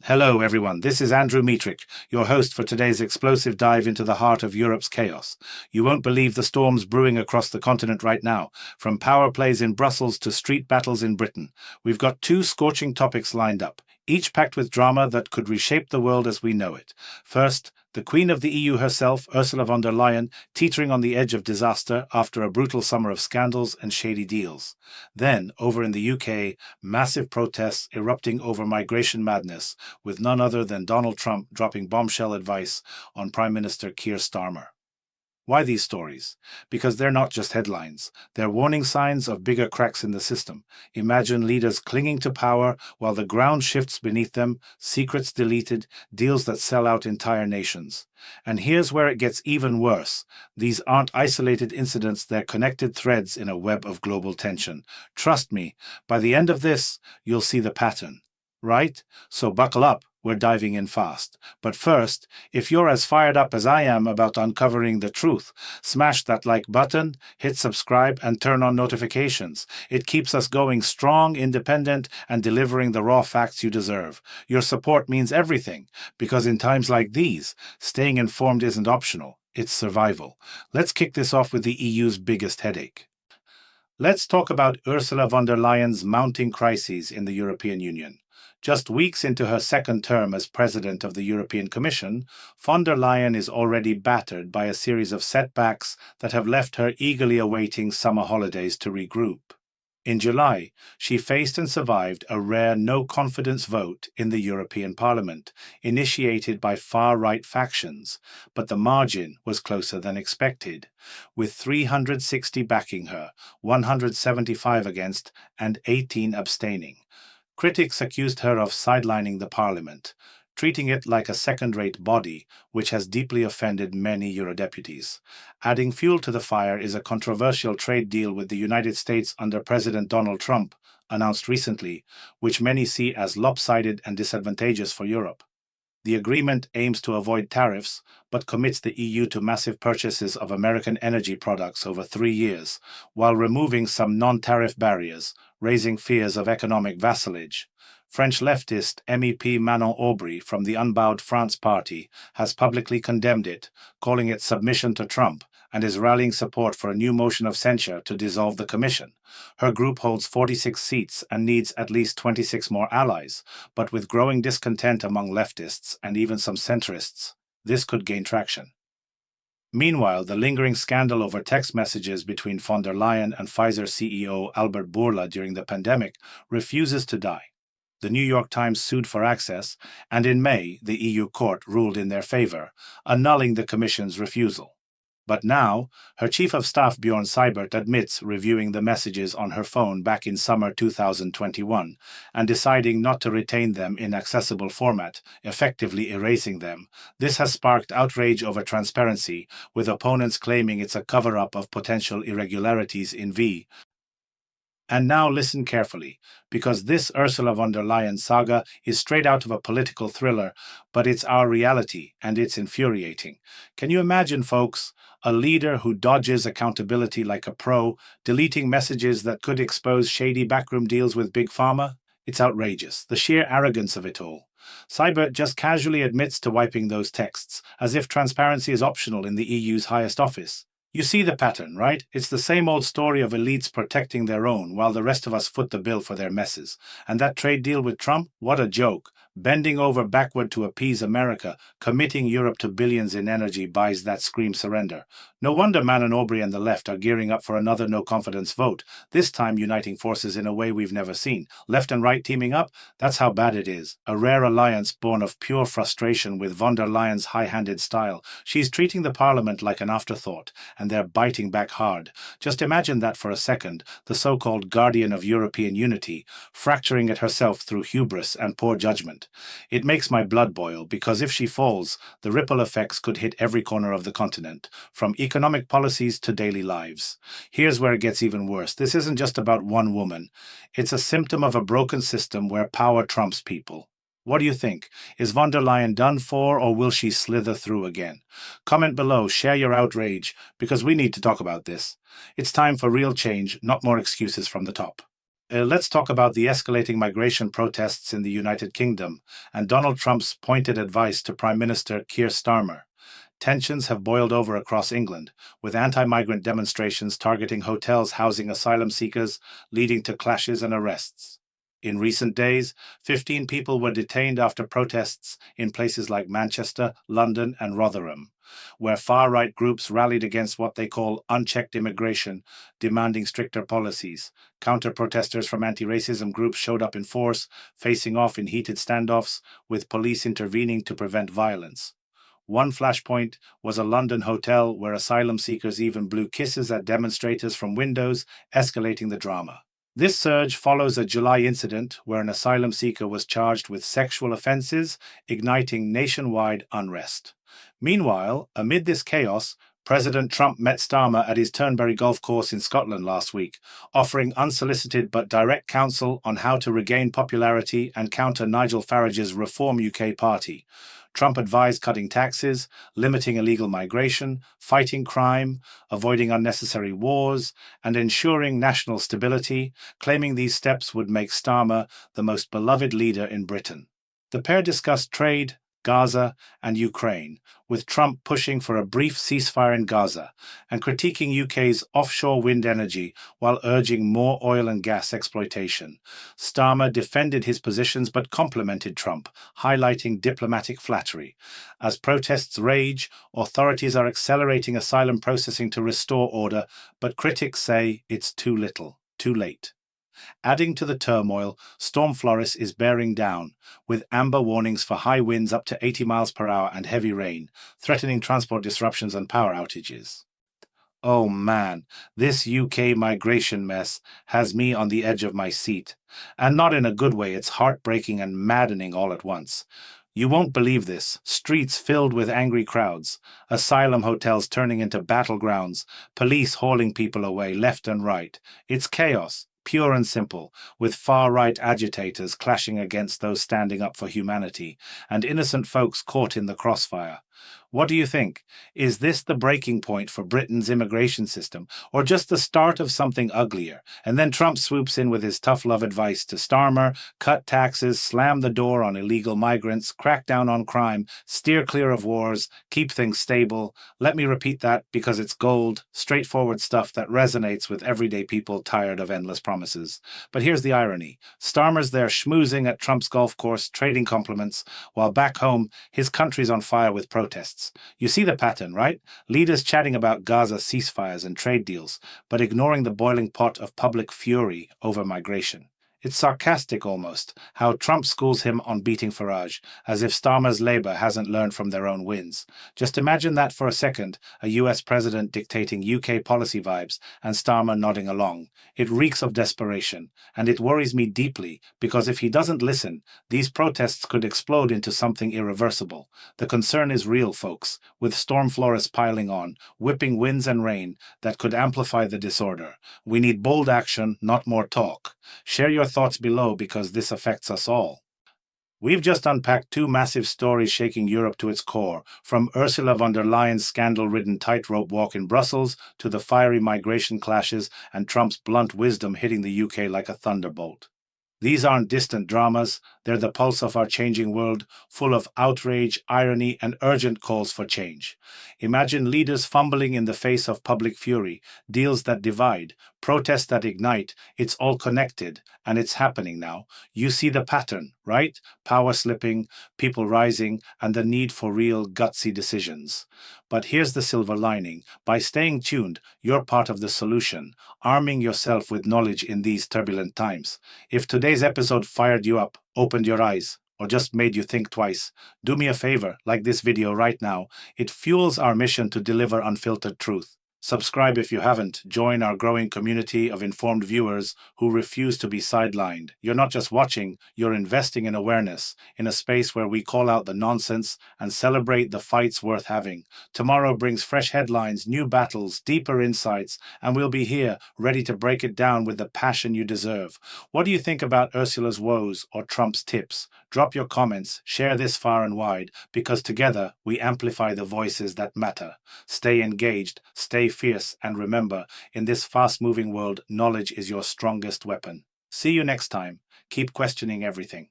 Hello, everyone. This is Andrew Metrick, your host for today's explosive dive into the heart of Europe's chaos. You won't believe the storms brewing across the continent right now, from power plays in Brussels to street battles in Britain. We've got two scorching topics lined up, each packed with drama that could reshape the world as we know it. First, the Queen of the EU herself, Ursula von der Leyen, teetering on the edge of disaster after a brutal summer of scandals and shady deals. Then, over in the UK, massive protests erupting over migration madness, with none other than Donald Trump dropping bombshell advice on Prime Minister Keir Starmer. Why these stories? Because they're not just headlines. They're warning signs of bigger cracks in the system. Imagine leaders clinging to power while the ground shifts beneath them, secrets deleted, deals that sell out entire nations. And here's where it gets even worse. These aren't isolated incidents, they're connected threads in a web of global tension. Trust me, by the end of this, you'll see the pattern. Right? So buckle up, we're diving in fast. But first, if you're as fired up as I am about uncovering the truth, smash that like button, hit subscribe, and turn on notifications. It keeps us going strong, independent, and delivering the raw facts you deserve. Your support means everything, because in times like these, staying informed isn't optional, it's survival. Let's kick this off with the EU's biggest headache. Let's talk about Ursula von der Leyen's mounting crises in the European Union. Just weeks into her second term as President of the European Commission, von der Leyen is already battered by a series of setbacks that have left her eagerly awaiting summer holidays to regroup. In July, she faced and survived a rare no-confidence vote in the European Parliament, initiated by far-right factions, but the margin was closer than expected, with 360 backing her, 175 against, and 18 abstaining. Critics accused her of sidelining the parliament, treating it like a second-rate body, which has deeply offended many Eurodeputies. Adding fuel to the fire is a controversial trade deal with the United States under President Donald Trump, announced recently, which many see as lopsided and disadvantageous for Europe. The agreement aims to avoid tariffs, but commits the EU to massive purchases of American energy products over 3 years, while removing some non-tariff barriers, raising fears of economic vassalage. French leftist MEP Manon Aubry from the Unbowed France Party has publicly condemned it, calling it submission to Trump, and is rallying support for a new motion of censure to dissolve the Commission. Her group holds 46 seats and needs at least 26 more allies, but with growing discontent among leftists and even some centrists, this could gain traction. Meanwhile, the lingering scandal over text messages between von der Leyen and Pfizer CEO Albert Bourla during the pandemic refuses to die. The New York Times sued for access, and in May, the EU court ruled in their favor, annulling the Commission's refusal. But now, her chief of staff Bjorn Seibert admits reviewing the messages on her phone back in summer 2021 and deciding not to retain them in accessible format, effectively erasing them. This has sparked outrage over transparency, with opponents claiming it's a cover-up of potential irregularities in V. And now listen carefully, because this Ursula von der Leyen saga is straight out of a political thriller, but it's our reality, and it's infuriating. Can you imagine, folks, a leader who dodges accountability like a pro, deleting messages that could expose shady backroom deals with Big Pharma? It's outrageous, the sheer arrogance of it all. Seibert just casually admits to wiping those texts, as if transparency is optional in the EU's highest office. You see the pattern, right? It's the same old story of elites protecting their own while the rest of us foot the bill for their messes. And that trade deal with Trump? What a joke. Bending over backward to appease America, committing Europe to billions in energy buys that scream surrender. No wonder Manon Aubry and the left are gearing up for another no-confidence vote, this time uniting forces in a way we've never seen. Left and right teaming up? That's how bad it is. A rare alliance born of pure frustration with von der Leyen's high-handed style. She's treating the parliament like an afterthought, and they're biting back hard. Just imagine that for a second, the so-called guardian of European unity, fracturing it herself through hubris and poor judgment. It makes my blood boil, because if she falls, the ripple effects could hit every corner of the continent, from economic policies to daily lives. Here's where it gets even worse. This isn't just about one woman. It's a symptom of a broken system where power trumps people. What do you think? Is von der Leyen done for, or will she slither through again? Comment below, share your outrage, because we need to talk about this. It's time for real change, not more excuses from the top. Let's talk about the escalating migration protests in the United Kingdom and Donald Trump's pointed advice to Prime Minister Keir Starmer. Tensions have boiled over across England, with anti-migrant demonstrations targeting hotels housing asylum seekers, leading to clashes and arrests. In recent days, 15 people were detained after protests in places like Manchester, London, and Rotherham, where far-right groups rallied against what they call unchecked immigration, demanding stricter policies. Counter-protesters from anti-racism groups showed up in force, facing off in heated standoffs, with police intervening to prevent violence. One flashpoint was a London hotel where asylum seekers even blew kisses at demonstrators from windows, escalating the drama. This surge follows a July incident where an asylum seeker was charged with sexual offences, igniting nationwide unrest. Meanwhile, amid this chaos, President Trump met Starmer at his Turnberry golf course in Scotland last week, offering unsolicited but direct counsel on how to regain popularity and counter Nigel Farage's Reform UK party. Trump advised cutting taxes, limiting illegal migration, fighting crime, avoiding unnecessary wars, and ensuring national stability, claiming these steps would make Starmer the most beloved leader in Britain. The pair discussed trade, Gaza, and Ukraine, with Trump pushing for a brief ceasefire in Gaza and critiquing UK's offshore wind energy while urging more oil and gas exploitation. Starmer defended his positions but complimented Trump, highlighting diplomatic flattery. As protests rage, authorities are accelerating asylum processing to restore order, but critics say it's too little, too late. Adding to the turmoil, Storm Floris is bearing down, with amber warnings for high winds up to 80 miles per hour and heavy rain, threatening transport disruptions and power outages. Oh man, this UK migration mess has me on the edge of my seat. And not in a good way, it's heartbreaking and maddening all at once. You won't believe this. Streets filled with angry crowds, asylum hotels turning into battlegrounds, police hauling people away left and right. It's chaos, pure and simple, with far-right agitators clashing against those standing up for humanity, and innocent folks caught in the crossfire. What do you think? Is this the breaking point for Britain's immigration system, or just the start of something uglier? And then Trump swoops in with his tough love advice to Starmer: cut taxes, slam the door on illegal migrants, crack down on crime, steer clear of wars, keep things stable. Let me repeat that because it's gold, straightforward stuff that resonates with everyday people tired of endless promises. But here's the irony. Starmer's there schmoozing at Trump's golf course, trading compliments, while back home, his country's on fire with protests. You see the pattern, right? Leaders chatting about Gaza ceasefires and trade deals, but ignoring the boiling pot of public fury over migration. It's sarcastic almost, how Trump schools him on beating Farage, as if Starmer's Labour hasn't learned from their own wins. Just imagine that for a second, a US president dictating UK policy vibes and Starmer nodding along. It reeks of desperation, and it worries me deeply, because if he doesn't listen, these protests could explode into something irreversible. The concern is real, folks, with Storm Floris piling on, whipping winds and rain that could amplify the disorder. We need bold action, not more talk. Share your thoughts below because this affects us all. We've just unpacked two massive stories shaking Europe to its core, from Ursula von der Leyen's scandal-ridden tightrope walk in Brussels to the fiery migration clashes and Trump's blunt wisdom hitting the UK like a thunderbolt. These aren't distant dramas, they're the pulse of our changing world, full of outrage, irony, and urgent calls for change. Imagine leaders fumbling in the face of public fury, deals that divide, protests that ignite. It's all connected, and it's happening now. You see the pattern, right? Power slipping, people rising, and the need for real, gutsy decisions. But here's the silver lining. By staying tuned, you're part of the solution, arming yourself with knowledge in these turbulent times. If today's episode fired you up, opened your eyes, or just made you think twice, do me a favor, like this video right now. It fuels our mission to deliver unfiltered truth. Subscribe if you haven't. Join our growing community of informed viewers who refuse to be sidelined. You're not just watching, you're investing in awareness, in a space where we call out the nonsense and celebrate the fights worth having. Tomorrow brings fresh headlines, new battles, deeper insights, and we'll be here, ready to break it down with the passion you deserve. What do you think about Ursula's woes or Trump's tips? Drop your comments, share this far and wide, because together we amplify the voices that matter. Stay engaged, stay fierce, and remember, in this fast-moving world, knowledge is your strongest weapon. See you next time. Keep questioning everything.